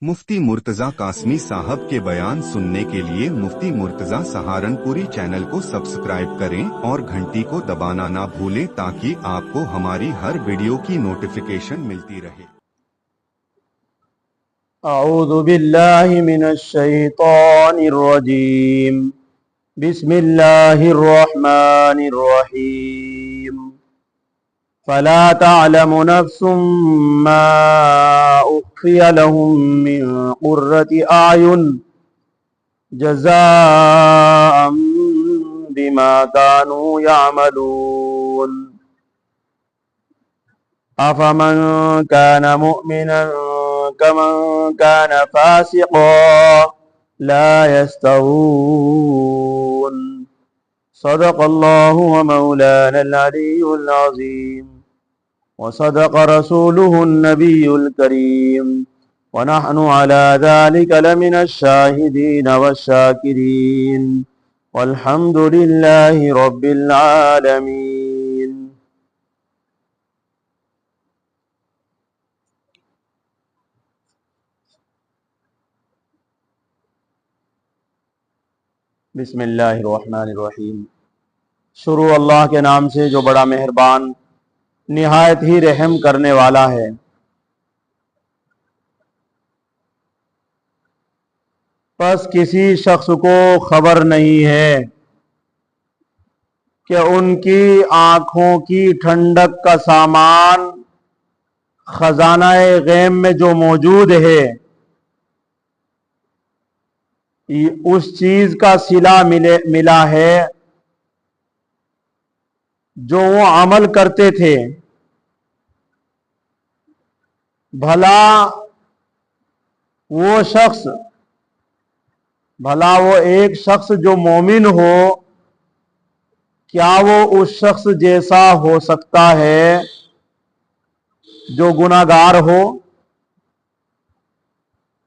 मुफ्ती मुर्तजा कासमी साहब के बयान सुनने के लिए मुफ्ती मुर्तजा सहारनपुरी चैनल को सब्सक्राइब करें और घंटी को दबाना ना भूलें ताकि आपको हमारी हर वीडियो की नोटिफिकेशन मिलती रहे। अऊज़ु बिल्लाहि मिनश शैतानिर रजीम। बिस्मिल्लाहिर रहमानिर रहीम। फला तअलमु नफ्सुम मा उख्फिय लहुम मिन कुर्रति आयुन जज़ाअम बिमा कानू यअमलून। अफमन कान मुमिनन कमन कान फासिक़ा ला यस्तवून। सदक़ल्लाहु व मौलानल अलियुल अज़ीम व सदक़ रसूलुहुन नबियुल करीम व नहनु अला ज़ालिका लमिनश शाहिदीन वश्शाकिरीन वल्हम्दुलिल्लाहि रब्बिल आलमीन। बिस्मिल्लाहिर्रहमानिर्रहीम। शुरू अल्लाह के नाम से जो बड़ा मेहरबान निहायत ही रहम करने वाला है। बस किसी शख्स को खबर नहीं है कि उनकी आंखों की ठंडक का सामान खजानाए गैब में जो मौजूद है उस चीज का सिला मिला है जो वो अमल करते थे। भला वो एक शख्स जो मोमिन हो, क्या वो उस शख्स जैसा हो सकता है जो गुनाहगार हो?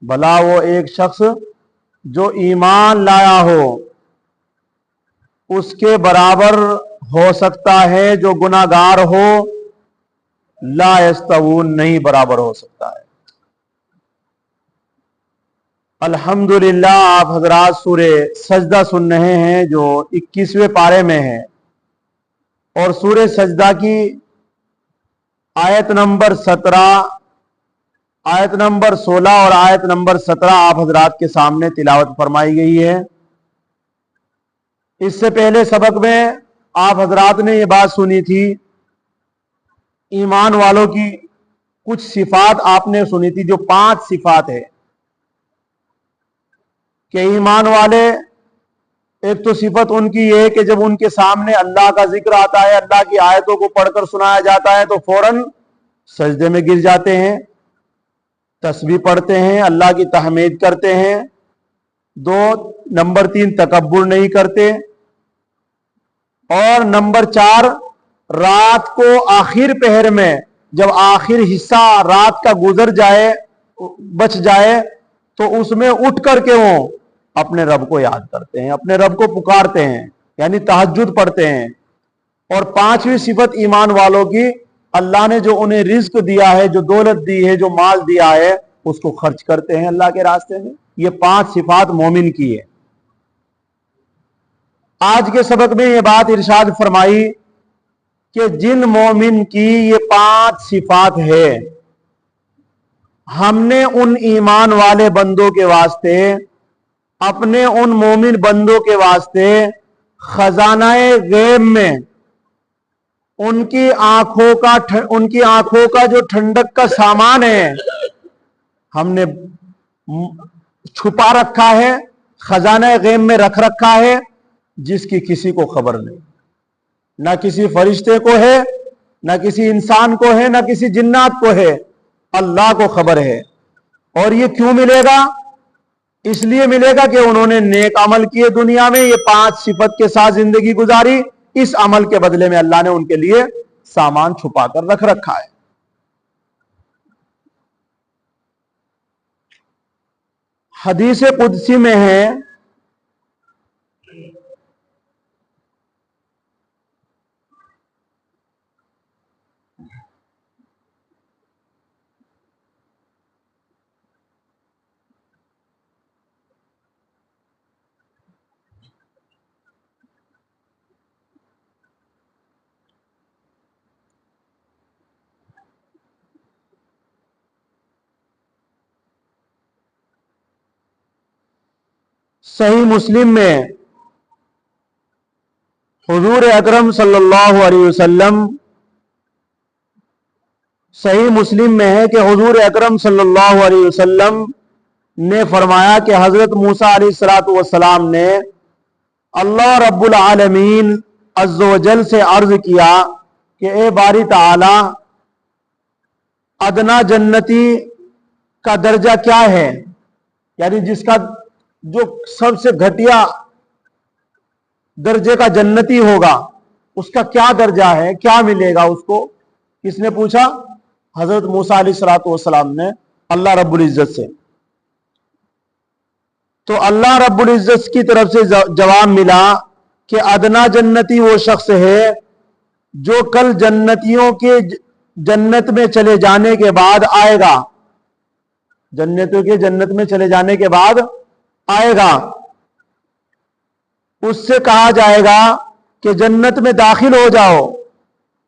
भला वो एक शख्स जो ईमान लाया हो उसके बराबर हो सकता है जो गुनाहगार हो? ला यस्तवून, नहीं बराबर हो सकता है। अल्हम्दुलिल्लाह, आप हजरात सूरे सजदा सुन रहे हैं जो 21वें पारे में है, और सूरे सजदा की आयत नंबर 17, आयत नंबर 16 और आयत नंबर 17 आप हजरात के सामने तिलावत फरमाई गई है। इससे पहले सबक में आप हजरात ने ये बात सुनी थी, ईमान वालों की कुछ सिफात आपने सुनी थी, जो 5 सिफात है कि ईमान वाले, एक तो सिफत उनकी ये है कि जब उनके सामने अल्लाह का जिक्र आता है, अल्लाह की आयतों को पढ़कर सुनाया जाता है तो फौरन सजदे में गिर जाते हैं, तस्बीह पढ़ते हैं, अल्लाह की तहमीद करते हैं। 2 नंबर 3 तकब्बुर नहीं करते, और नंबर 4 रात को आखिर पहर में जब आखिर हिस्सा रात का गुजर जाए, बच जाए, तो उसमें उठ करके वो अपने रब को याद करते हैं, अपने रब को पुकारते हैं, यानी तहज्जुद पढ़ते हैं। और 5वीं सिफत ईमान वालों की, अल्लाह ने जो उन्हें रिज्क दिया है, जो दौलत दी है, जो माल दिया है, उसको खर्च करते हैं अल्लाह के रास्ते में। ये 5 सिफात मोमिन की है। आज के सबक में ये बात इरशाद फरमाई कि जिन मोमिन की ये 5 सिफात है, हमने उन ईमान वाले बंदों के वास्ते, अपने उन मोमिन बंदों के वास्ते खजानाए गैब में उनकी आंखों का जो ठंडक का सामान है, हमने छुपा रखा है, खजानाए गैब में रख रखा है, जिसकी किसी को खबर नहीं। ना किसी फरिश्ते को है, ना किसी इंसान को है, ना किसी जिन्नात को है, अल्लाह को खबर है। और ये क्यों मिलेगा? इसलिए मिलेगा कि उन्होंने नेक अमल किए दुनिया में, ये 5 सिफत के साथ जिंदगी गुजारी, इस अमल के बदले में अल्लाह ने उनके लिए सामान छुपा कर रख रखा है। हदीस कुदसी में है, सही मुस्लिम में हुजूर अकरम सल्लल्लाहु अलैहि वसल्लम, सही मुस्लिम में है कि हुजूर अकरम सल्लल्लाहु अलैहि वसल्लम ने फरमाया कि हजरत मूसा अलैहिस्सलातु वस्सलाम ने अल्लाह रब्बुल आलमीन अज़्ज़ व जल से अर्ज किया कि ए बारी ताला, अदना जन्नती का दर्जा क्या है, यानी जिसका जो सबसे घटिया दर्जे का जन्नती होगा उसका क्या दर्जा है, क्या मिलेगा उसको। किसने पूछा? हजरत मूसा अलैहिस्सलातु वस्सलाम ने अल्लाह रब्बुल इज्जत से। तो अल्लाह रब्बुल इज्जत की तरफ से जवाब मिला कि अदना जन्नती वो शख्स है जो कल जन्नतियों के जन्नत में चले जाने के बाद आएगा, जन्नतियों के जन्नत में चले जाने के बाद आएगा। उससे कहा जाएगा कि जन्नत में दाखिल हो जाओ।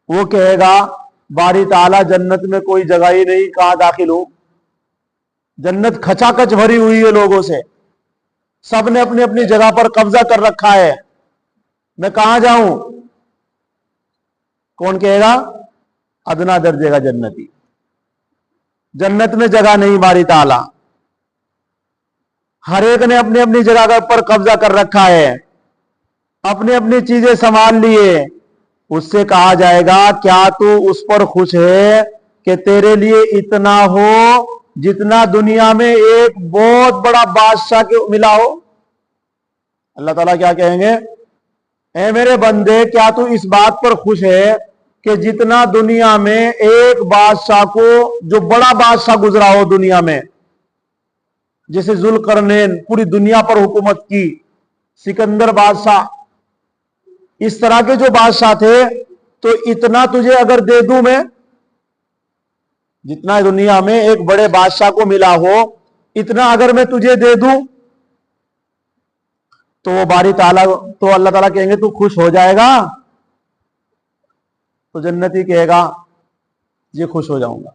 वो कहेगा बारी ताला जन्नत में कोई जगह ही नहीं, कहां दाखिल हो, जन्नत खचाखच भरी हुई है लोगों से, सबने अपनी अपनी जगह पर कब्जा कर रखा है, मैं कहां जाऊं। कौन कहेगा? अदना दर्जे का जन्नती। जन्नत में जगह नहीं बारी ताला, हर एक ने अपनी अपनी जगह पर कब्जा कर रखा है, अपनी अपनी चीजें संभाल लिए। उससे कहा जाएगा क्या तू उस पर खुश है कि तेरे लिए इतना हो जितना दुनिया में एक बहुत बड़ा बादशाह के मिला हो। अल्लाह ताला क्या कहेंगे? ऐ मेरे बंदे, क्या तू इस बात पर खुश है कि जितना दुनिया में एक बादशाह को, जो बड़ा बादशाह गुजरा हो दुनिया में, जैसे जुल्करनैन पूरी दुनिया पर हुकूमत की, सिकंदर बादशाह, इस तरह के जो बादशाह थे, तो इतना तुझे अगर दे दूं मैं, जितना दुनिया में एक बड़े बादशाह को मिला हो इतना अगर मैं तुझे दे दूं, तो वो बारी ताला, तो अल्लाह ताला कहेंगे तू खुश हो जाएगा? तो जन्नती कहेगा जी खुश हो जाऊंगा।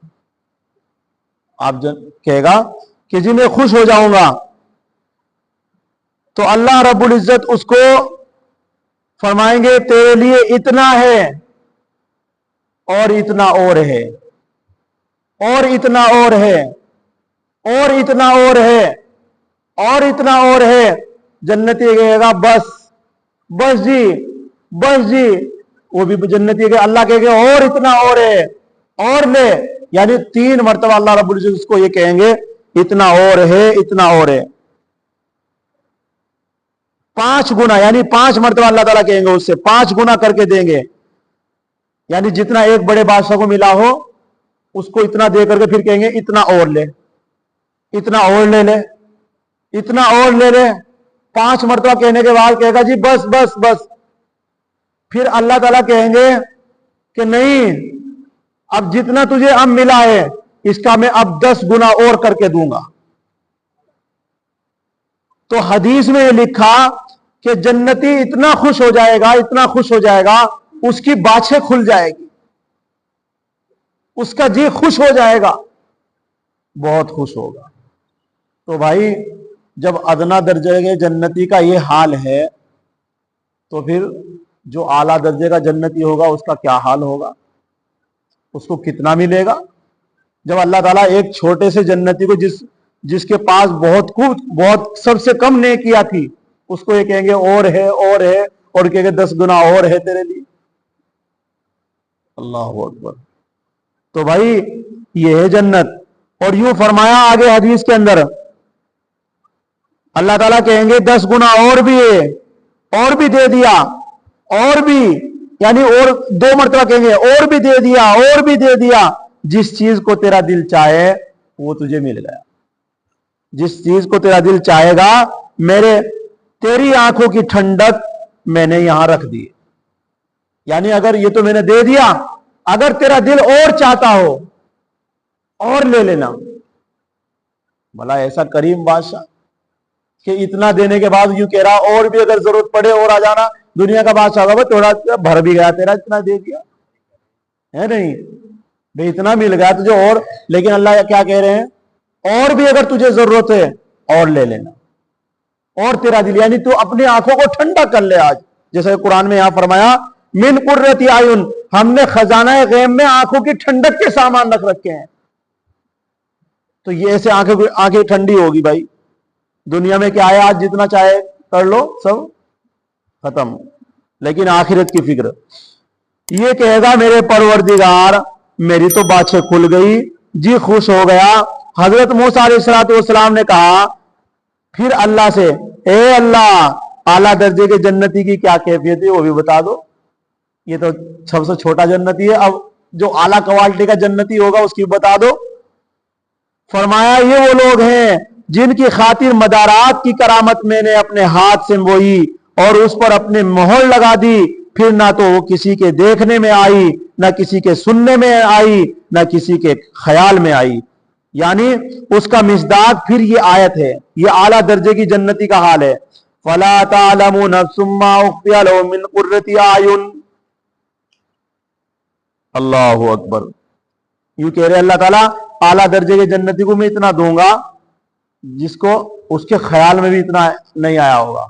आप कहेगा कि जी मैं खुश हो जाऊंगा। तो अल्लाह रब्बुल इज्जत उसको फरमाएंगे तेरे लिए इतना है और इतना और है, और इतना और है, और इतना और है, और इतना और है। जन्नती कहेगा बस बस जी, बस जी। वो भी जन्नती कहेगा, अल्लाह कहेगा और इतना और है, और ले। यानी 3 मरतबा अल्लाह रब्बुल इज्जत उसको ये कहेंगे इतना और है, इतना और है। 5 गुना, यानी 5 मरतबा अल्लाह ताला कहेंगे उससे, 5 गुना करके देंगे। यानी जितना एक बड़े बादशाह को मिला हो उसको इतना दे करके फिर कहेंगे इतना और ले, इतना और ले ले, इतना और ले ले। 5 मरतबा कहने के बाद कहेगा जी बस बस बस। फिर अल्लाह ताला कहेंगे कि नहीं, अब जितना तुझे अब मिला है इसका मैं अब 10 गुना और करके दूंगा। तो हदीस में लिखा कि जन्नती इतना खुश हो जाएगा, इतना खुश हो जाएगा, उसकी बाछें खुल जाएगी, उसका जी खुश हो जाएगा, बहुत खुश होगा। तो भाई जब अदना दर्जे के जन्नती का ये हाल है, तो फिर जो आला दर्जे का जन्नती होगा उसका क्या हाल होगा, उसको कितना मिलेगा। जब अल्लाह ताला एक छोटे से जन्नती को जिसके पास बहुत सबसे कम नेकियां थी, उसको ये कहेंगे और है, और है, और कहेंगे 10 गुना और है तेरे लिए। अल्लाह अकबर। तो भाई ये है जन्नत। और यूं फरमाया आगे हदीस के अंदर, अल्लाह ताला कहेंगे 10 गुना और भी है, और भी दे दिया, और भी, यानी और 2 मरतबा कहेंगे और भी दे दिया, और भी दे दिया। जिस चीज को तेरा दिल चाहे वो तुझे मिल गया। जिस चीज को तेरा दिल चाहेगा, तेरी आंखों की ठंडक मैंने यहां रख दी। यानी अगर ये तो मैंने दे दिया, अगर तेरा दिल और चाहता हो और ले लेना। भला ऐसा करीम बादशाह कि इतना देने के बाद यूं कह रहा और भी अगर जरूरत पड़े और आ जाना। दुनिया का बादशाह होगा थोड़ा भर भी गया तेरा, इतना दे दिया है नहीं भाई, इतना मिल गया तुझे और। लेकिन अल्लाह क्या कह रहे हैं, और भी अगर तुझे जरूरत है और ले लेना। اور تیرا دل، یعنی تو اپنی آنکھوں کو ٹھنڈا کر لے آج. جیسے قرآن میں یہاں فرمایا من قرۃ اعین، ہم نے خزانہ غیب میں آنکھوں کی ٹھنڈک کے سامان رکھ رکھے ہیں. تو یہ ایسے آنکھیں ٹھنڈی ہوگی بھائی. دنیا میں کیا ہے، آج جتنا چاہے کر لو سب ختم، لیکن آخرت کی فکر. یہ کہے گا میرے پروردگار میری تو باچھیں کھل گئی، جی خوش ہو گیا. حضرت موسیٰ علیہ السلام نے کہا پھر اللہ سے، اے اللہ اعلیٰ درجے کے جنتی کی کیا کیفیت ہے وہ بھی بتا دو. یہ تو سب سے چھوٹا جنتی ہے، اب جو اعلیٰ کوالٹی کا جنتی ہوگا اس کی بتا دو. فرمایا یہ وہ لوگ ہیں جن کی خاطر مدارات کی کرامت میں نے اپنے ہاتھ سے بوئی اور اس پر اپنے مہر لگا دی، پھر نہ تو وہ کسی کے دیکھنے میں آئی، نہ کسی کے سننے میں آئی، نہ کسی کے خیال میں آئی. یعنی اس کا مصداق پھر یہ آیت ہے، یہ اعلیٰ درجے کی جنتی کا حال ہے. فَلَا تَعْلَمُ نَفْسٌ مَّا أُخْفِيَ لَهُم مِّن قُرَّةِ أَعْيُنٍ. اللہ اکبر. یوں کہہ رہے اللہ تعالیٰ اعلیٰ درجے کے جنتی کو میں اتنا دوں گا جس کو اس کے خیال میں بھی اتنا نہیں آیا ہوگا.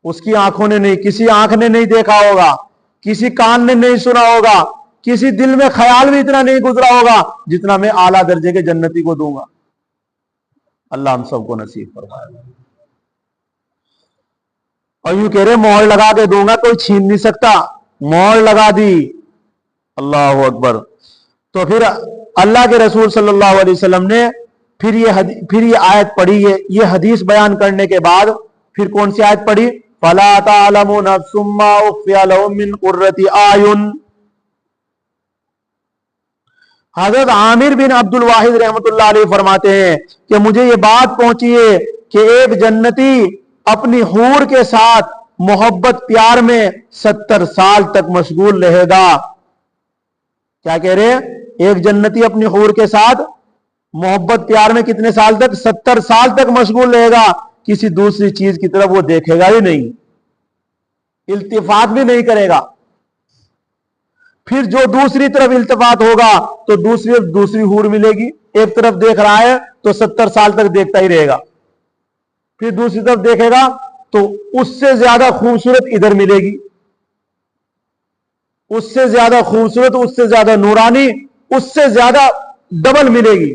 اس کی آنکھوں نے نہیں، کسی آنکھ نے نہیں دیکھا ہوگا، کسی کان نے نہیں سنا ہوگا، کسی دل میں خیال بھی اتنا نہیں گزرا ہوگا جتنا میں اعلیٰ درجے کے جنتی کو دوں گا. اللہ ہم سب کو نصیب فرمائے. اور یوں کہہ رہے مہر لگا کے دوں گا، کوئی چھین نہیں سکتا. مہر لگا دی. اللہ اکبر. تو پھر اللہ کے رسول صلی اللہ علیہ وسلم نے پھر یہ آیت پڑھی، یہ حدیث بیان کرنے کے بعد پھر کون سی آیت پڑھی؟ فَلَا تَعْلَمُ نَفْسٌ مَّا أُخْفِيَ لَهُم مِّن قُرَّةِ أَعْيُنٍ. حضرت عامر بن عبد الواحد رحمۃ اللہ علیہ فرماتے ہیں کہ مجھے یہ بات پہنچی ہے کہ ایک جنتی اپنی حور کے ساتھ محبت پیار میں 70 سال تک مشغول رہے گا. کیا کہہ رہے ہیں؟ ایک جنتی اپنی حور کے ساتھ محبت پیار میں کتنے سال تک؟ 70 سال تک مشغول رہے گا. کسی دوسری چیز کی طرف وہ دیکھے گا ہی نہیں، التفات بھی نہیں کرے گا. پھر جو دوسری طرف التفات ہوگا تو دوسری حور ملے گی. ایک طرف دیکھ رہا ہے تو 70 سال تک دیکھتا ہی رہے گا. پھر دوسری طرف دیکھے گا تو اس سے زیادہ خوبصورت ادھر ملے گی، اس سے زیادہ خوبصورت، اس سے زیادہ نورانی، اس سے زیادہ ڈبل ملے گی.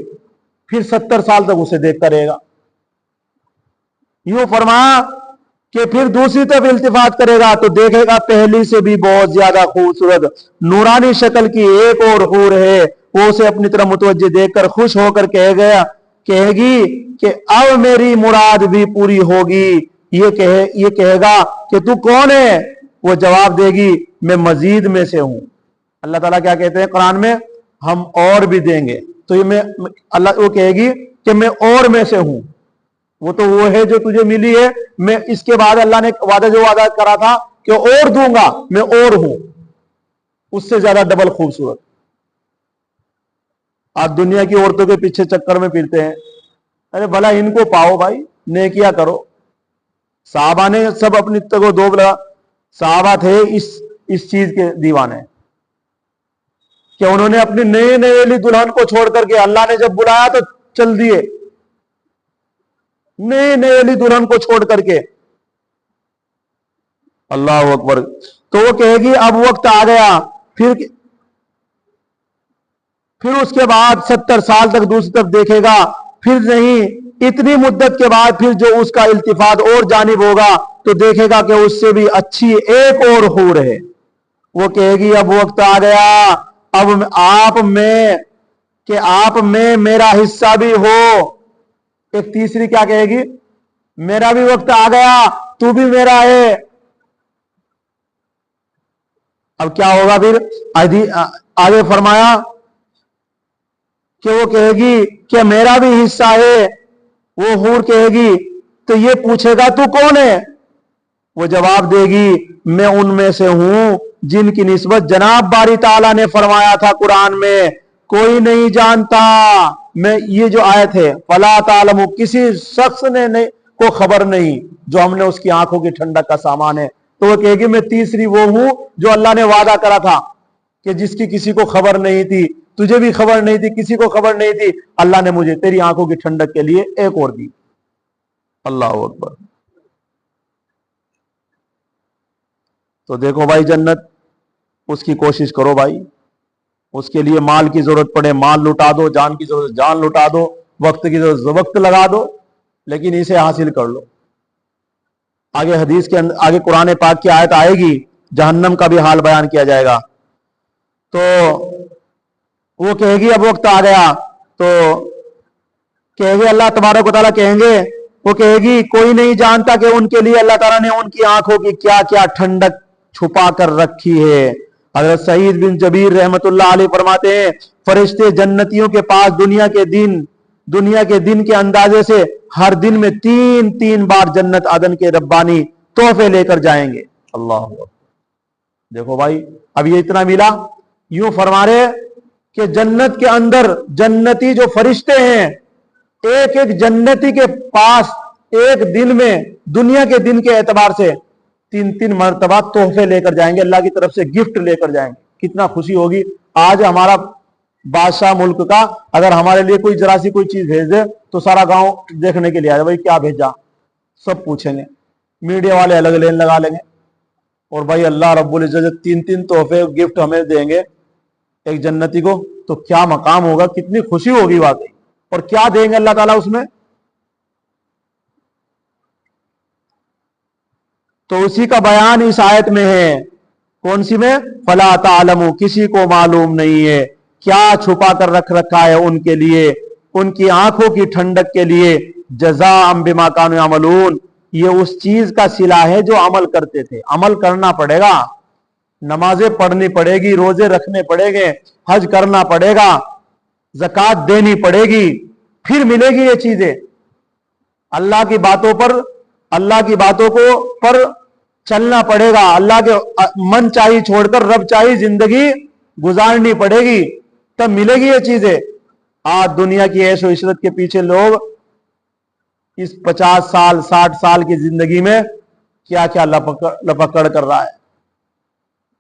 پھر 70 سال تک اسے دیکھتا رہے گا. یوں فرمایا کہ پھر دوسری طرف التفات کرے گا تو دیکھے گا پہلی سے بھی بہت زیادہ خوبصورت نورانی شکل کی ایک اور حور ہے. وہ اسے اپنی طرف متوجہ دیکھ کر خوش ہو کر کہے گی کہ اب میری مراد بھی پوری ہوگی. یہ کہے گا کہ تو کون ہے؟ وہ جواب دے گی میں مزید میں سے ہوں. اللہ تعالیٰ کیا کہتے ہیں قرآن میں؟ ہم اور بھی دیں گے. تو اللہ وہ کہے گی کہ میں اور میں سے ہوں. وہ تو وہ ہے جو تجھے ملی ہے، میں اس کے بعد اللہ نے وعدہ کرا تھا کہ اور دوں گا، میں اور ہوں، اس سے زیادہ ڈبل خوبصورت. آپ دنیا کی عورتوں کے پیچھے چکر میں پھرتے ہیں، ارے بھلا ان کو پاؤ بھائی، نیکیاں کرو. صحابہ نے سب اپنی تگو دو بلا، صحابہ تھے اس چیز کے دیوانے کہ انہوں نے اپنی نئے والی دلہن کو چھوڑ کر کے اللہ نے جب بلایا تو چل دیے. نئے والی دلہن کو چھوڑ کر کے. اللہ اکبر. تو وہ کہے گی اب وقت آ گیا. پھر اس کے بعد 70 سال تک دوسری طرف دیکھے گا، پھر نہیں. اتنی مدت کے بعد پھر جو اس کا التفات اور جانب ہوگا تو دیکھے گا کہ اس سے بھی اچھی ایک اور حور ہے. وہ کہے گی اب وقت آ گیا، اب آپ میں میرا حصہ بھی ہو. ایک تیسری کیا کہے گی؟ میرا بھی وقت آ گیا، تو بھی میرا ہے. اب کیا ہوگا پھر؟ آگے فرمایا کہ وہ کہے گی کہ میرا بھی حصہ ہے. وہ حور کہے گی تو یہ پوچھے گا تو کون ہے؟ وہ جواب دے گی میں ان میں سے ہوں جن کی نسبت جناب باری تعالیٰ نے فرمایا تھا قرآن میں کوئی نہیں جانتا. میں یہ جو آیت ہے فلا تعلم، کسی شخص نے کو خبر نہیں جو ہم نے اس کی آنکھوں کی ٹھنڈک کا سامان ہے. تو وہ کہے گی میں تیسری وہ ہوں جو اللہ نے وعدہ کرا تھا کہ جس کی کسی کو خبر نہیں تھی، تجھے بھی خبر نہیں تھی، کسی کو خبر نہیں تھی، اللہ نے مجھے تیری آنکھوں کی ٹھنڈک کے لیے ایک اور دی. اللہ اکبر. तो देखो भाई, जन्नत उसकी कोशिश करो भाई। उसके लिए माल की जरूरत पड़े माल लुटा दो, जान की जरूरत जान लुटा दो, वक्त की जरूरत वक्त लगा दो, लेकिन इसे हासिल कर लो। आगे हदीस के अंदर, आगे कुरान पाक की आयत आएगी, जहन्नम का भी हाल बयान किया जाएगा। तो वो कहेगी अब वक्त आ गया, तो कहेंगे अल्लाह तबारक व तआला कहेंगे, वो कहेगी कोई नहीं जानता कि उनके लिए अल्लाह ताला ने उनकी आंखों की क्या क्या ठंडक छुपा कर रखी है। हजरत सईद बिन जबीर रहमतुल्लाह अलैह फरमाते हैं, फरिश्ते जन्नतियों के पास दुनिया के दिन के अंदाजे से हर दिन में 3-3 बार जन्नत अदन के रब्बानी तोहफे लेकर जाएंगे। अल्लाह, देखो भाई, अब ये इतना मिला। यूं फरमा रहे कि जन्नत के अंदर जन्नती जो फरिश्ते हैं, एक एक जन्नती के पास एक दिन में दुनिया के दिन के एतबार से 3-3 मरतबा तोहफे लेकर जाएंगे, अल्लाह की तरफ से गिफ्ट लेकर जाएंगे। कितना खुशी होगी। आज हमारा बादशाह मुल्क का अगर हमारे लिए कोई जरा सी कोई चीज भेज दे तो सारा गांव देखने के लिए आ जाए, भाई क्या भेजा, सब पूछेंगे, मीडिया वाले अलग लेन लगा लेंगे। और भाई अल्लाह रब्बुल इज्जत 3-3 तोहफे गिफ्ट हमें देंगे एक जन्नती को, तो क्या मकाम होगा, कितनी खुशी होगी वाकई। और क्या देंगे अल्लाह ताला उसमें, तो उसी का बयान इस आयत में है। कौन सी में? फला तालमु, किसी को मालूम नहीं है क्या छुपा कर रख रखा है उनके लिए, उनकी आंखों की ठंडक के लिए। जज़ाअम बिमा कानू यअमलून, ये उस चीज का सिला है जो अमल करते थे। अमल करना पड़ेगा, नमाजें पढ़नी पड़ेगी, रोजे रखने पड़ेंगे, हज करना पड़ेगा, ज़कात देनी पड़ेगी, फिर मिलेगी ये चीजें। अल्लाह की बातों पर चलना पड़ेगा, अल्लाह के मन चाहिए छोड़कर रब चाहिए जिंदगी गुजारनी पड़ेगी, तब मिलेगी ये चीजें। आज दुनिया की ऐशो इशरत के पीछे लोग इस 50 साल 60 साल की जिंदगी में क्या क्या लपकड़ कर रहा है,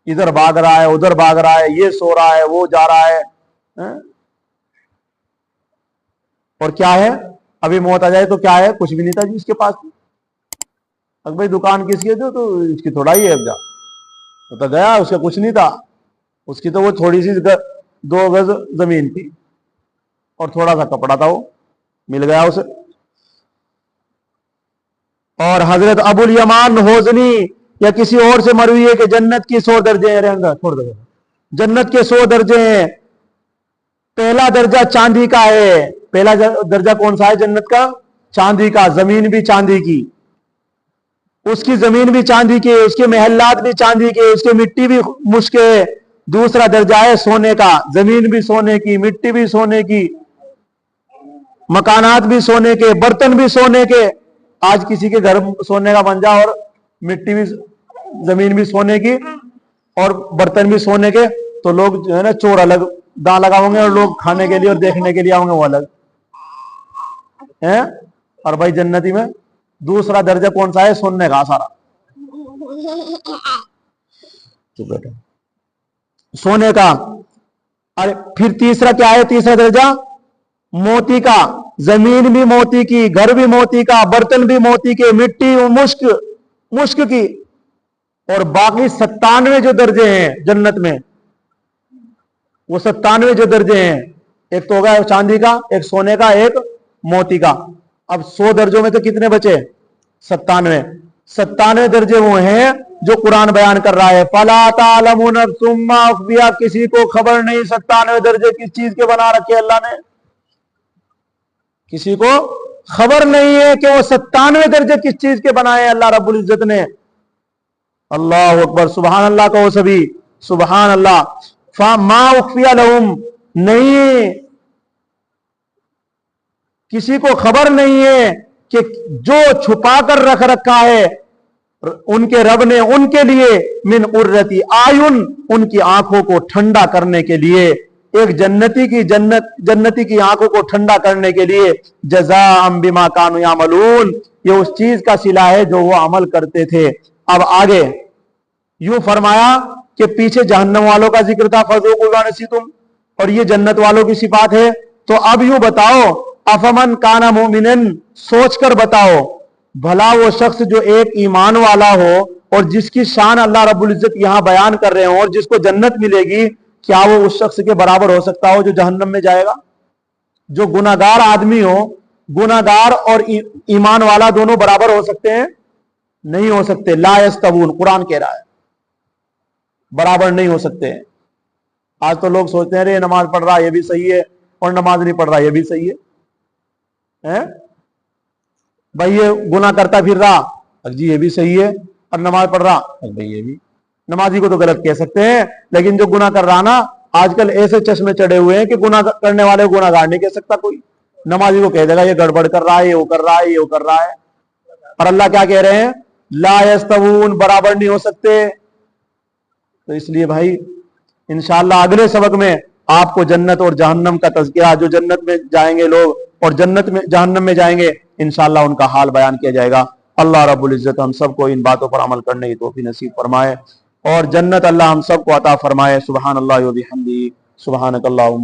इधर भाग रहा है, उधर भाग रहा है, ये सो रहा है, वो जा रहा है। और क्या है, अभी मौत आ जाए तो क्या है, कुछ भी नहीं था जी इसके पास। अगर भाई दुकान किसकी है तो इसकी थोड़ा ही है, अब जा तो गया, उसका कुछ नहीं था, उसकी तो वो थोड़ी सी 2 गज जमीन थी और थोड़ा सा कपड़ा था, वो मिल गया उसे। और हजरत अबुल यमान होजनी या किसी और से मरवी है कि जन्नत की 100 दर्जे हैं, रहेंगे छोड़ दो, जन्नत के 100 दर्जे हैं। पहला दर्जा चांदी का है। पहला दर्जा कौन सा है जन्नत का? चांदी का। जमीन भी चांदी की, उसकी जमीन भी चांदी की, उसके महल्लात भी चांदी के, उसकी मिट्टी भी मुश्क है। दूसरा दर्जा है सोने का, जमीन भी सोने की, मिट्टी भी सोने की, मकानात भी सोने के, बर्तन भी सोने के। आज किसी के घर सोने का बन जा और मिट्टी भी जमीन भी सोने की और बर्तन भी सोने के, तो लोग जो है ना चोर अलग दांव लगाओगे और लोग खाने के लिए और देखने के लिए आओगे वो अलग है। और भाई जन्नती में दूसरा दर्जा कौन सा है? सोने का सारा, तो बेटा सोने का। अरे फिर तीसरा क्या है? तीसरा दर्जा मोती का। जमीन भी मोती की, घर भी मोती का, बर्तन भी मोती के, मिट्टी मुश्क की। और बाकी 97 जो दर्जे हैं जन्नत में, वो 97 जो दर्जे हैं, एक तो होगा चांदी का, एक सोने का, एक मोती का। अब 100 दर्जों में तो कितने बचे? 97 दर्जे वो हैं जो कुरान बयान कर रहा है। फला तालमु नफ्सुम मा उख्फिया, किसी को खबर नहीं 97 दर्जे किस चीज के बना रखे अल्लाह ने, किसी को खबर नहीं है कि वो 97 दर्जे किस चीज के बनाए अल्लाह रब्बुल इज्जत ने। अल्लाह अकबर, सुभान अल्लाह कहो सभी, सुभान अल्लाह। मा उख्फिया लहुम, नहीं किसी को खबर नहीं है कि जो छुपा कर रख रखा है उनके रब ने उनके लिए, मिन कुर्रती आयुन, उनकी आंखों को ठंडा करने के लिए। एक जन्नती की आंखों को ठंडा करने के लिए। जज़ाअम बिमा कानू यामलून, ये उस चीज का सिला है जो वो अमल करते थे। अब आगे यूं फरमाया कि पीछे जहन्नम वालों का जिक्र था, फज़ूक़ू मा नसीतुम, और ये जन्नत वालों की सिफात है। तो अब यूं बताओ, अफमन काना मोमिनन, सोच कर बताओ, भला वो शख्स जो एक ईमान वाला हो اور جس کی شان اللہ رب العزت یہاں بیان کر رہے ہوں اور جس کو جنت ملے گی، کیا وہ اس شخص کے برابر ہو سکتا ہو جو جہنم میں جائے گا؟ جو گناہگار آدمی ہو، گناہگار اور ایمان والا دونوں برابر ہو سکتے ہیں؟ نہیں ہو سکتے. لا یستوون، قرآن کہہ رہا ہے برابر نہیں ہو سکتے. آج تو لوگ سوچتے ہیں رے نماز پڑھ رہا یہ بھی صحیح ہے اور نماز نہیں پڑھ رہا یہ بھی صحیح ہے. بھائی یہ گناہ کرتا پھر رہا، جی یہ بھی صحیح ہے، اور نماز پڑھ رہا، بھائی یہ بھی. نمازی کو تو غلط کہہ سکتے ہیں، لیکن جو گناہ کر رہا نا، آج کل ایسے چشمے چڑھے ہوئے ہیں کہ گناہ کرنے والے گناہ گار نہیں کہہ سکتا کوئی. نمازی کو کہہ دے گا یہ گڑبڑ کر رہا ہے، یہ وہ کر رہا ہے، یہ وہ کر رہا ہے. اور اللہ کیا کہہ رہے ہیں؟ لا یستوون، برابر نہیں ہو سکتے. تو اس لیے بھائی انشاءاللہ اگلے سبق میں آپ کو جنت اور جہنم کا تذکرہ، جو جنت میں جائیں گے لوگ اور جہنم میں جائیں گے، انشاءاللہ ان کا حال بیان کیا جائے گا. اللہ رب العزت ہم سب کو ان باتوں پر عمل کرنے کی توفیق نصیب فرمائے اور جنت اللہ ہم سب کو عطا فرمائے. سبحان اللہ و بحمدہ، سبحانک اللہم